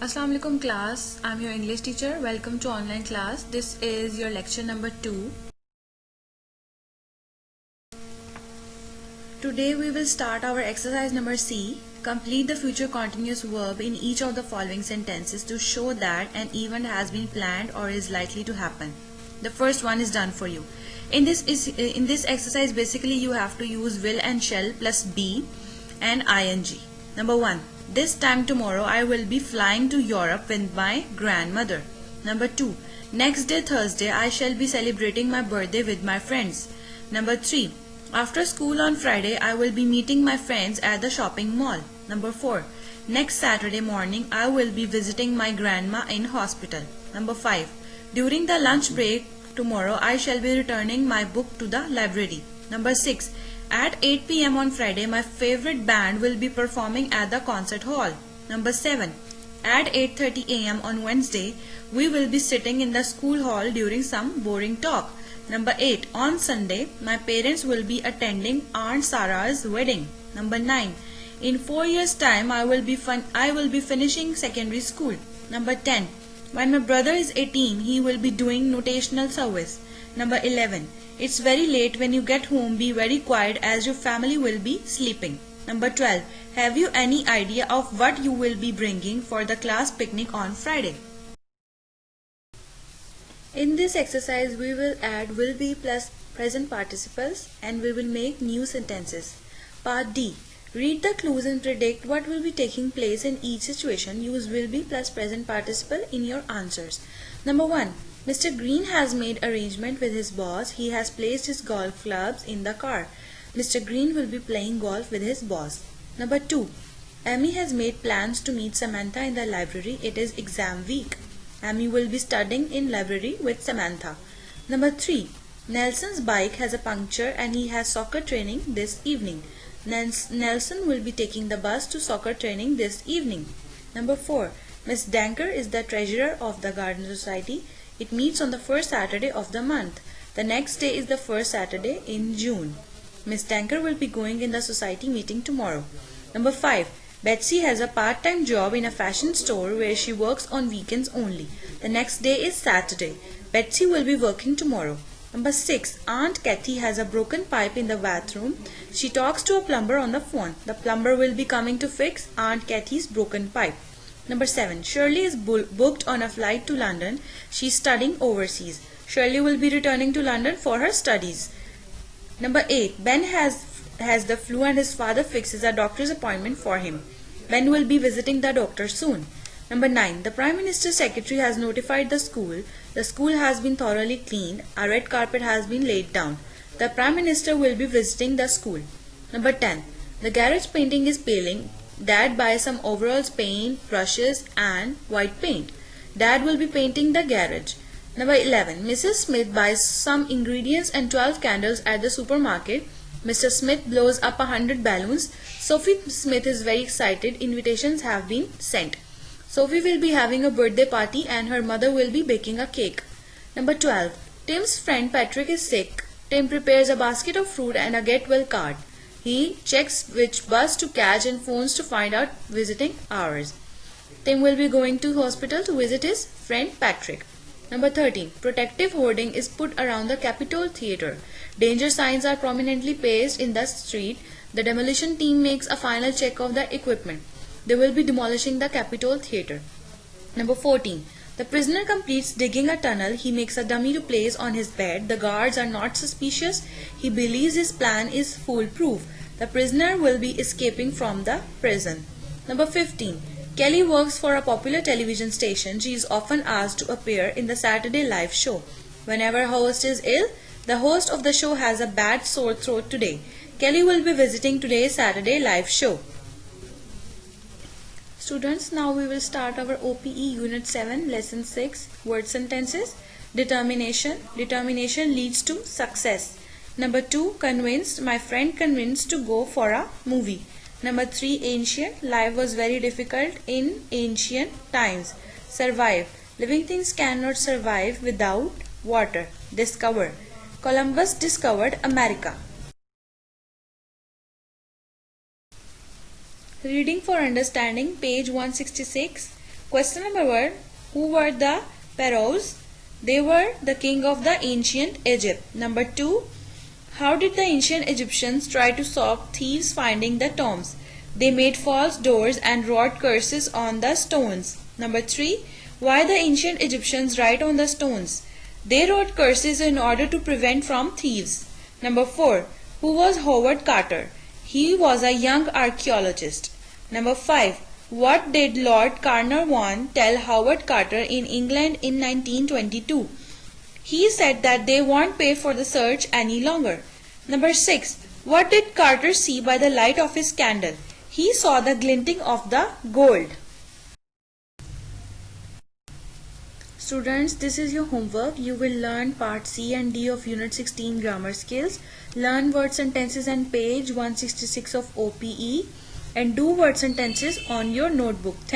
Assalamu alaikum class, I'm your English teacher. Welcome to online class. This is your lecture number 2. Today we will start our exercise number C. Complete the future continuous verb in each of the following sentences to show that an event has been planned or is likely to happen. The first one is done for you. In this exercise basically you have to use will and shall plus be and ing. Number 1. This time tomorrow I will be flying to Europe with my grandmother. Number 2. Next day Thursday I shall be celebrating my birthday with my friends. Number 3. After school on Friday I will be meeting my friends at the shopping mall. Number 4. Next Saturday morning I will be visiting my grandma in hospital. Number 5. During the lunch break tomorrow I shall be returning my book to the library. Number 6. At 8 p.m. on Friday, my favorite band will be performing at the concert hall. Number 7. At 8:30 a.m. on Wednesday, we will be sitting in the school hall during some boring talk. Number 8. On Sunday, my parents will be attending Aunt Sarah's wedding. Number 9. In 4 years' time, I will be finishing secondary school. Number 10. When my brother is 18, he will be doing notational service. Number 11. It's very late when you get home. Be very quiet as your family will be sleeping. Number 12. Have you any idea of what you will be bringing for the class picnic on Friday? In this exercise, we will add will be plus present participles and we will make new sentences. Part D. Read the clues and predict what will be taking place in each situation. Use will be plus present participle in your answers. Number 1. Mr. Green has made arrangement with his boss. He has placed his golf clubs in the car. Mr. Green will be playing golf with his boss. Number 2. Amy has made plans to meet Samantha in the library. It is exam week. Amy will be studying in library with Samantha. Number 3. Nelson's bike has a puncture and he has soccer training this evening. Nelson will be taking the bus to soccer training this evening. Number 4. Miss Danker is the treasurer of the Garden Society. It meets on the first Saturday of the month. The next day is the first Saturday in June. Miss Danker will be going in the society meeting tomorrow. Number 5. Betsy has a part-time job in a fashion store where she works on weekends only. The next day is Saturday. Betsy will be working tomorrow. Number 6. Aunt Kathy has a broken pipe in the bathroom. She talks to a plumber on the phone. The plumber will be coming to fix Aunt Kathy's broken pipe. Number 7. Shirley is booked on a flight to London. She is studying overseas. Shirley will be returning to London for her studies. Number 8. Ben has the flu and his father fixes a doctor's appointment for him. Ben will be visiting the doctor soon. Number 9. The Prime Minister's secretary has notified the school. The school has been thoroughly cleaned. A red carpet has been laid down. The Prime Minister will be visiting the school. Number 10. The garage painting is peeling. Dad buys some overalls, paint, brushes and white paint. Dad will be painting the garage. Number 11. Mrs. Smith buys some ingredients and 12 candles at the supermarket. Mr. Smith blows up 100 balloons. Sophie Smith is very excited. Invitations have been sent. Sophie will be having a birthday party and her mother will be baking a cake. Number 12. Tim's friend Patrick is sick. Tim prepares a basket of fruit and a get well card. He checks which bus to catch and phones to find out visiting hours. Tim will be going to hospital to visit his friend Patrick. Number 13. Protective hoarding is put around the Capitol Theatre. Danger signs are prominently pasted in the street. The demolition team makes a final check of the equipment. They will be demolishing the Capitol Theatre. Number 14. The prisoner completes digging a tunnel. He makes a dummy to place on his bed. The guards are not suspicious. He believes his plan is foolproof. The prisoner will be escaping from the prison. Number 15. Kelly works for a popular television station. She is often asked to appear in the Saturday live show. Whenever a host is ill, the host of the show has a bad sore throat today. Kelly will be visiting today's Saturday live show. Students, now we will start our OPE Unit 7, Lesson 6, Word Sentences. Determination. Determination leads to success. Number 2, convinced. My friend convinced to go for a movie. Number 3, ancient. Life was very difficult in ancient times. Survive. Living things cannot survive without water. Discover. Columbus discovered America. Reading for understanding, page 166. Question number 1. Who were the pharaohs? They were the king of the ancient Egypt. Number 2. How did the ancient Egyptians try to stop thieves finding the tombs? They made false doors and wrote curses on the stones. Number 3. Why the ancient Egyptians write on the stones? They wrote curses in order to prevent from thieves. Number 4. Who was Howard Carter? He was a young archaeologist. Number 5. What did Lord Carnarvon tell Howard Carter in England in 1922? He said that they won't pay for the search any longer. Number 6. What did Carter see by the light of his candle? He saw the glinting of the gold. Students, this is your homework. You will learn part C and D of Unit 16 Grammar Skills. Learn word sentences and page 166 of OPE and do word sentences on your notebook.